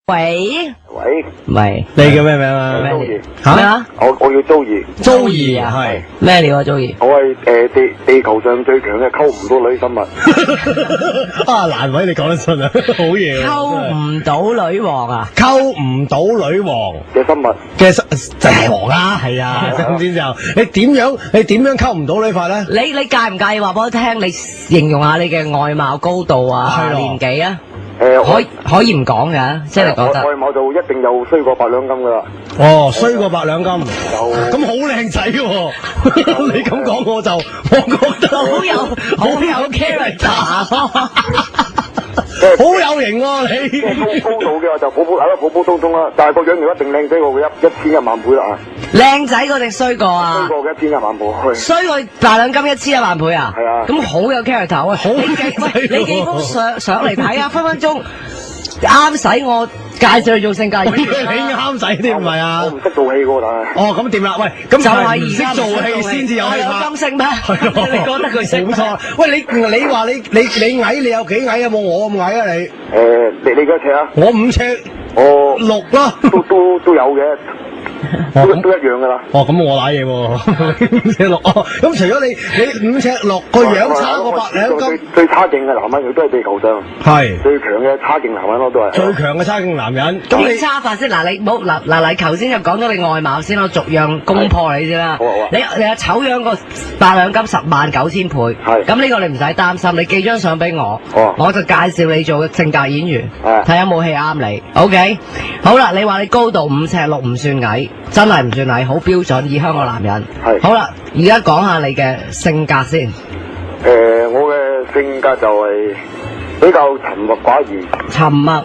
喂，喂，你叫咩名啊？咩周怡，吓咩啊？我叫周怡，周怡啊，係咩料啊？中意我係地球上最強嘅溝唔到女生物。啊，難為你講得出啊，好嘢喎，溝唔到女王啊？溝唔到女王嘅生物，嘅就係王啦，係啊，咁先就你點樣溝唔到女法咧？你介唔介意話俾我聽？你形容下你嘅外貌、高度啊、係咯年紀啊？我可以唔講嘅，即係你覺得外貌就一定又衰過8兩金噶啦。哦，衰過8兩金，就咁好靚仔喎！你咁講我覺得好有 character，好有型喎你。高度嘅話就普普通通啦，但係個樣就一定靚仔過佢1000-1萬倍啦啊！靚仔過定衰過啊衰？過嘅1000-1萬倍。衰過8兩金1000-1萬倍啊？係啊咁好有 character 啊！好你幾封上嚟睇啊？分分鐘啱使我介紹你做性格演員啊。你啱使添唔係啊我？唔識做戲噶，但係哦，咁點啦？喂，咁就係唔而家識做戲先至有戲有拍金。星咩？係咯，你覺得佢識咩？冇錯。喂，你話你矮，你有幾矮啊？冇我咁矮啊你？你幾多尺啊？我5尺我6啦。都有嘅，都一樣噶啦。哦，咁我瀨嘢喎，5尺6。哦，咁除咗你5尺6個樣差過8兩金，最差勁嘅男人，佢都係地球上係最強嘅差勁男人咯，都係。最強嘅差勁男人。咁點你差法先？嗱，你冇嗱，你頭先就講咗你外貌先，我逐樣攻破你先啦。好啊好啊你阿醜樣個8兩金109000倍，係咁呢個你唔使擔心，你寄張相俾我好啊，我就介紹你做性格演員，係睇下有冇戲啱你。OK，好啦，你話你高度5尺6唔算矮，真係唔算矮，好標準，以香港男人。係好啦，而家講下你嘅性格先。我嘅性格就係比較沉默寡言，沉默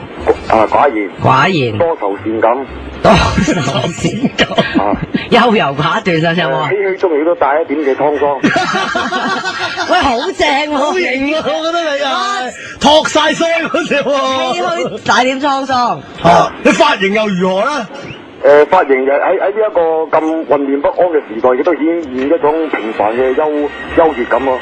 寡言，寡言，多愁善感，多愁善感，啊，優柔寡斷啊，有冇啊？唏噓中亦都帶一點嘅滄桑。喂，好正喎，好型啊！我覺得你啊，托晒腮嗰隻唏喎。噓大點滄桑。啊，你髮型又如何咧？髮型就喺呢一個咁混亂不安嘅時代，亦都顯現一種平凡嘅優越感咯。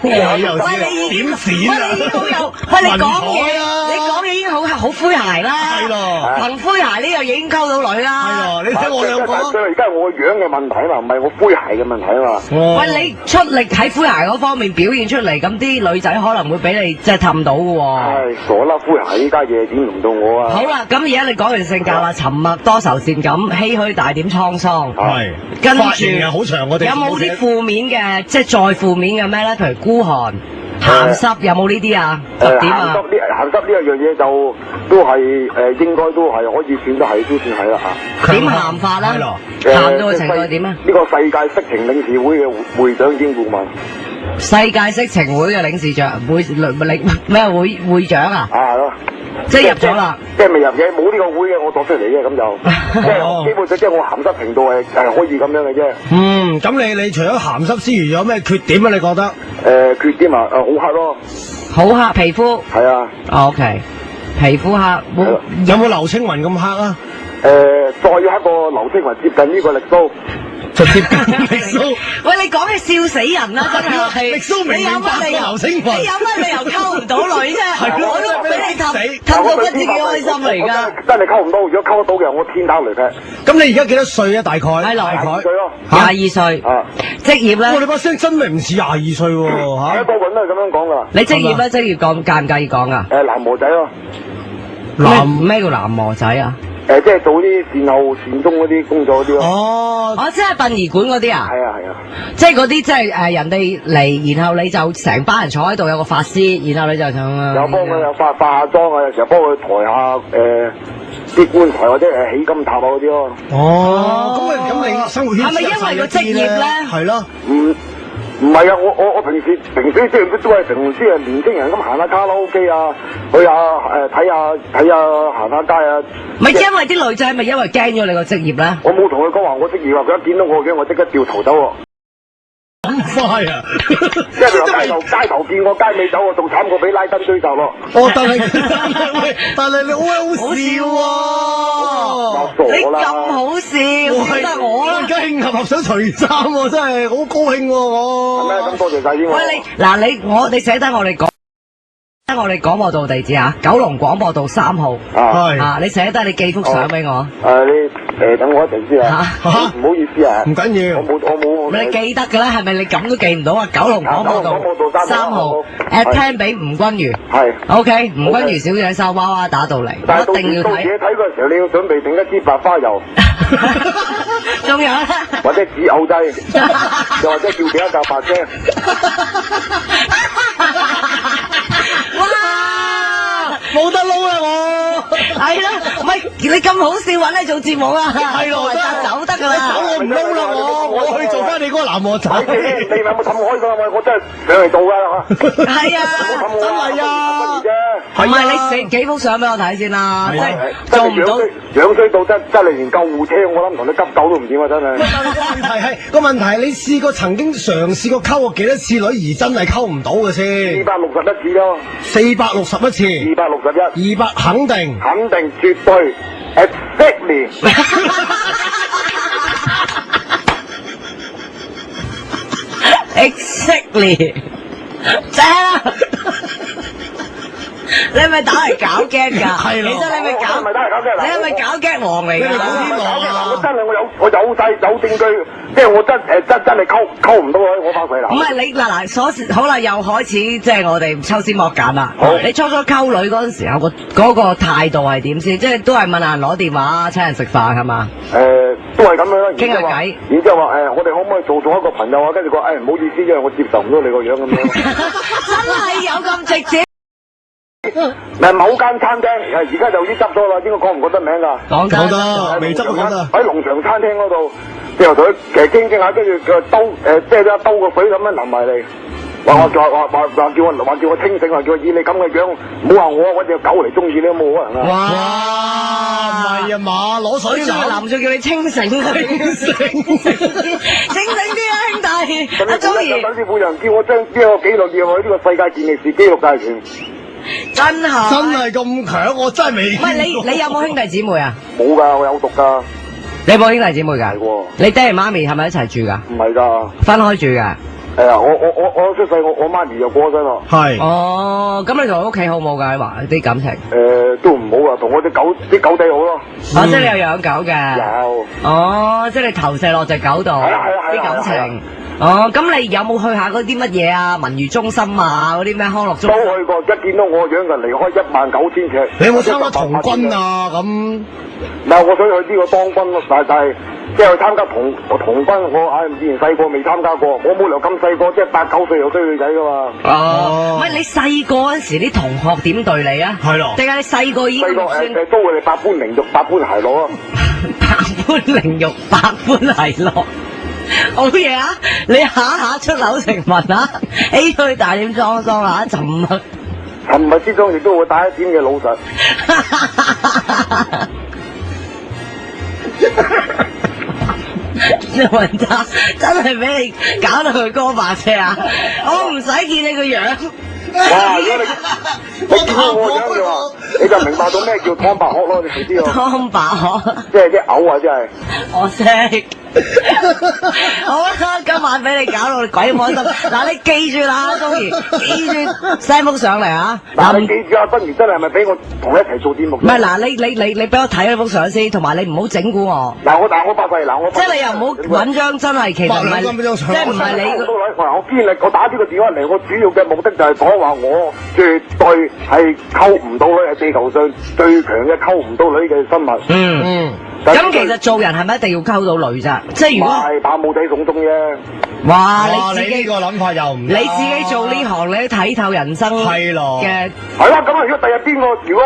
哇，又喂，你已經點剪啊？喂，你已經好有，喂，你講文采啊嘢，你講嘢已經好詼諧啦。係咯憑詼諧呢樣嘢已經溝到女啦。係咯，你睇我兩個。但係而家係我個樣嘅問題啊嘛，唔係我詼諧嘅問題啊嘛。哦喂，你出力喺詼諧嗰方面表現出嚟，咁啲女仔可能會俾你即係氹到嘅喎。唉，傻啦，詼諧呢家嘢點輪到我啊？好啦，咁而家你講完性格啦，沉默多愁善感，唏噓大點滄桑。係，跟住髮型又好長，我哋有冇啲負面嘅，即係再負面嘅咩咧？譬如孤寒、鹹濕，有冇呢啲啊？特點啊？鹹濕呢一樣嘢就都係應該都係可以算得係，都算係啦嚇。點鹹法啦係咯？鹹到嘅程度係點啊？呢個世界色情領事會嘅會長兼顧問。世界色情會嘅領事長會長啊？啊係咯。即係入咗啦。即係未入嘅，冇呢個會嘅，我作出嚟嘅咁就，即係基本上即係我鹹濕程度係可以咁樣嘅啫。嗯，咁你除咗鹹濕之餘，有咩缺點啊？你覺得？缺點啊，好黑咯。好黑皮膚。係啊。OK，皮膚黑，有冇劉青雲咁黑啊？再要黑過劉青雲接近呢個力蘇。就接近力蘇。喂，你講嘅笑死人啦，真係。力蘇明明白過劉青雲。你有乜理由溝唔到女啫？係咯，我都俾你氹到不知幾開心嚟㗎。真係溝唔到，如果溝得到嘅，我天打雷劈。咁你而家幾多歲啊？大概？係大概22歲咯。 22歲。啊。職業咧？你把聲真係唔似22歲喎嚇。個個人都係咁樣講㗎。你職業咧？職業介唔介意講啊？男模仔咯。咩叫男模仔啊？即係做啲善後善終嗰啲工作嗰啲咯。哦，即係殯儀館嗰啲啊？係啊係啊。即係嗰啲即係人哋嚟，然後你就成班人坐喺度有個法師，然後你就唱有幫佢有化妝啊，有時候幫佢抬下啲棺材或者起金塔啊嗰啲咯。哦，咁你生活圈係咪因為個職業咧？係咯。唔係啊！我平時即係都係平時係年青人咁行下卡拉 OK 啊，去下睇下行下街啊。咪因為啲女仔咪因為驚咗你個職業咧？我冇同佢講話我職業啊，佢一見到我嘅我即刻掉頭走喎。咁快啊！即係街頭見我街尾走我仲慘過俾拉登追襲咯。哦，但係你好笑喎！你咁好笑，得我啦！而家慶合想除衫喎，真係好高興喎我。係咩？咁多謝晒先喎。喂你寫低我哋講。我哋廣播道地址啊，九龍廣播道3號。係啊，你寫低你寄幅相俾我。你等我一陣先啊。唔好意思啊。唔緊要。我冇。你記得㗎啦，係咪你咁都記唔到啊？九龍廣播道3號，聽俾吳君如。係。OK，吳君如小姐收娃娃打到嚟，我一定要睇。到時睇嗰時候，你要準備定一支白花油。仲有咧？或者止嘔劑，又或者叫另一架白車。哇！冇得撈啦我。係啦，唔係你咁好笑揾你做節目啊？係咯，走得㗎啦。走我唔撈啦我去做翻你嗰個男和仔。你有冇氹開㗎？我真係上嚟做㗎。係啊，真係啊。唔係你寫幾幅相俾我睇先啦，即係做唔到。樣衰到真係連救護車我諗同你急救都唔掂啊！真係。個問題係你試過曾經嘗試過溝過幾多次女而真係溝唔到嘅先？461次咯。461次。261。200肯定。肯定絕對 exactly。exactly。正啊！你係咪打嚟搞驚㗎？係咯。其實你係咪搞？唔係打嚟搞驚嗱。你係咪搞驚王嚟㗎？你講天王啊！我真係我有晒有證據，即係我真係溝唔到佢，我發誓啦。唔係你嗱好啦，又開始即係我哋抽絲剝繭啦。你初初溝女嗰陣時候嗰個態度係點先？即係都係問人攞電話，請人食飯係嘛？都係咁樣啦。傾下偈。然之後話我哋可唔可以做一個朋友啊？跟住佢話唔好意思，因為我接受唔到你個樣咁樣。真係有咁直接？某間餐廳而家就已經執咗啦，應該講唔講得名㗎？講得，未執都講得。喺農場餐廳嗰度，之後佢其實傾下，跟住佢兜即係一兜個水咁樣淋埋嚟，話叫我清醒，話叫我以你咁嘅樣，唔好話我隻狗嚟中意你都冇可能啊！哇，唔係啊嘛，攞水嗱，林仲叫你清醒啊！清醒啲啊，兄弟！阿鍾怡，等師傅人叫我將呢個紀錄列入呢個世界健力士紀錄大全。真係咁強，我真係未。唔係你有冇兄弟姊妹啊？冇㗎，我有讀㗎。你有冇兄弟姊妹㗎？係喎。你爹哋媽咪係咪一齊住㗎？唔係㗎。分開住㗎。係啊，我出世我媽咪就過咗身啦。係。哦，咁你同屋企好冇㗎？話啲感情。都唔好啊，同我啲狗仔好咯。即係你有養狗嘅。有。哦，即係你投射落隻狗度。係啲感情。哦，咁你有冇去下嗰啲乜嘢啊？文娛中心啊，嗰啲咩康樂中心？都去過，一見到我樣就離開19000尺。你有冇參加童軍啊？咁唔係，我想去呢個當軍咯，但係即係去參加童軍，我以前細個未參加過，我冇理由咁細個，即係8、9歲又追女仔噶嘛。哦，唔係你細個嗰陣時啲同學點對你啊？係咯。定係你細個已經細個都會你百般凌辱，百般奚落啊！百般凌辱，百般奚落。好嘢啊！你下下出口成文啊，A 區大點裝啊，沉默之中亦都會帶一點嘅老實。雲渣真係俾你搞到佢哥白車啊！我唔使見你個樣。哇！如果你見到我個樣嘅話，你就明白到咩叫湯白殼咯，你知唔知啊？湯白殼，即係啲嘔啊！真係。我識。好啦，今晚俾你搞到鬼唔開心。嗱，你記住啦，鍾怡，記住 send 幅上嚟啊！嗱，你記住啊，不如真係咪俾我同你一齊做節目？唔係嗱，你俾我睇嗰幅相先，同埋你唔好整蠱我。嗱，我發誓，嗱我即係你又唔好揾張真係其實唔係，即係唔係你。我打呢個電話嚟，我主要嘅目的就係講話我絕對係溝唔到女，係地球上最強嘅溝唔到女嘅生物。嗯。咁其實做人係咪一定要溝到女咋？即係如果係把武仔送中啫。哇！你自己呢個諗法又唔，你自己做呢行，你都睇透人生係咯嘅。係啦，咁啊，如果第日邊個，如果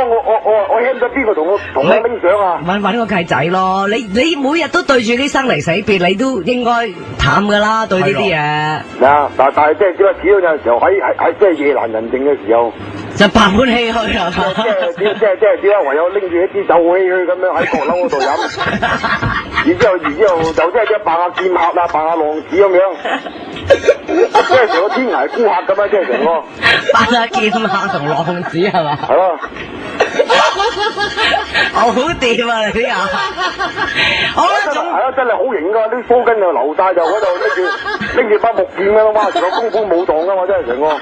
我輕咗邊個同我拎相啊？揾個契仔咯！你每日都對住啲生離死別，你都應該淡噶啦，對呢啲嘢。嗱，但係即係只係有陣時候喺即係夜闌人靜嘅時候，就百般唏噓啊！即係只係唯有拎住一支酒好唏噓咁樣喺閣樓嗰度飲。然之後就即係扮下劍客啊，扮下浪子咁樣，即係成個天涯孤客咁樣，即係成個扮下劍客同浪子係嘛？係咯，好掂啊你啲啊！好啦，係啊，真係好型噶，啲鬚根就流晒，就嗰度拎住把木劍噶啦，哇，成個功夫武當噶嘛，真係成個。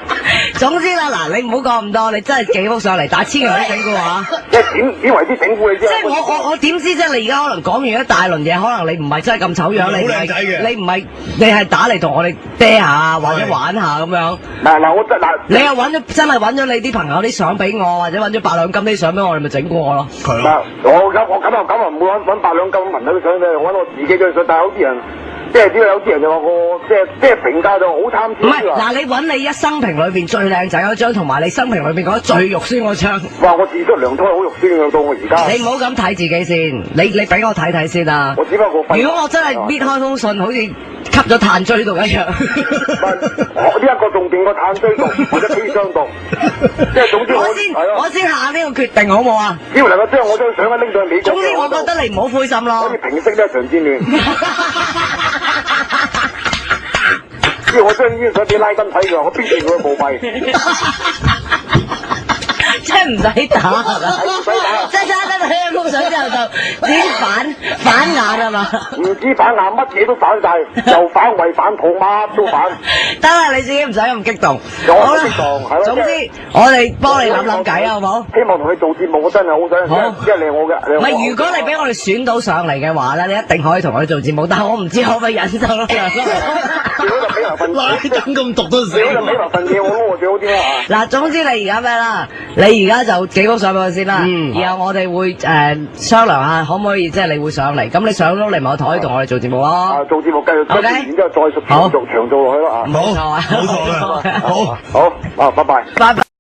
總之啦，嗱，你唔好講咁多，你真係幾幅上嚟，但係千祈唔好整蠱我啊！即係點為之整蠱你知啊？即係我點知啫？你而家可能講完一大輪嘢，可能你唔係真係咁醜樣，你唔好靚仔嘅係你唔係你係打嚟同我哋嗲下或者玩下咁樣。嗱，我真嗱，你又真係揾咗你啲朋友啲相俾我，或者揾咗8兩金啲相俾我，你咪整蠱我咯。係咯。嗱，我咁啊唔會揾8兩金聞到啲相俾你，揾我自己嘅相，但係有啲人。即係點解有啲人就話我即係評價就好貪唔係，錢啊！嗱，你揾你一生平裏邊最靚仔嗰張，同埋你生平裏邊覺得最肉酸嗰張。哇！我自出娘胎好肉酸嘅，到我而家。你唔好咁睇自己先，你俾我睇睇先啊！我只不過如果我真係搣開封信，好似吸咗炭疽毒一樣。我呢一個仲勁過炭疽毒或者砒霜毒，即係總之我先下呢個決定好冇啊！只要能夠將我張相拎上去美國，總之我覺得你唔好灰心咯。可以平息呢一場戰亂。只要我將呢張相俾拉登睇嘅，我必定佢報廢。即係唔使打係嘛？唔使打，即係揸得睇封相之後就已經反眼係嘛？唔止反眼，乜嘢都反晒，又反胃反肚，乜都反。得啦，你自己唔使咁激動。好啦，激動係咯。總之我哋幫你諗諗計好唔好？希望同你做節目，我真係好想，即係你我嘅。唔係，如果你俾我哋選到上嚟嘅話咧，你一定可以同我哋做節目，但係我唔知可唔可以忍受咯。最好就俾埋份拉登咁毒都死。最好就俾埋份嘢我咯，最好啲啦。嗱，總之你而家咩啦？你而家就寄幅相俾我先啦，然後我哋會商量下可唔可以即係你會上嚟，咁你上咗嚟埋個台同我哋做節目咯。啊，做節目繼續跟住，然之後再長做落去咯啊。冇錯啊，冇錯啦，好，好，啊，拜拜。拜拜。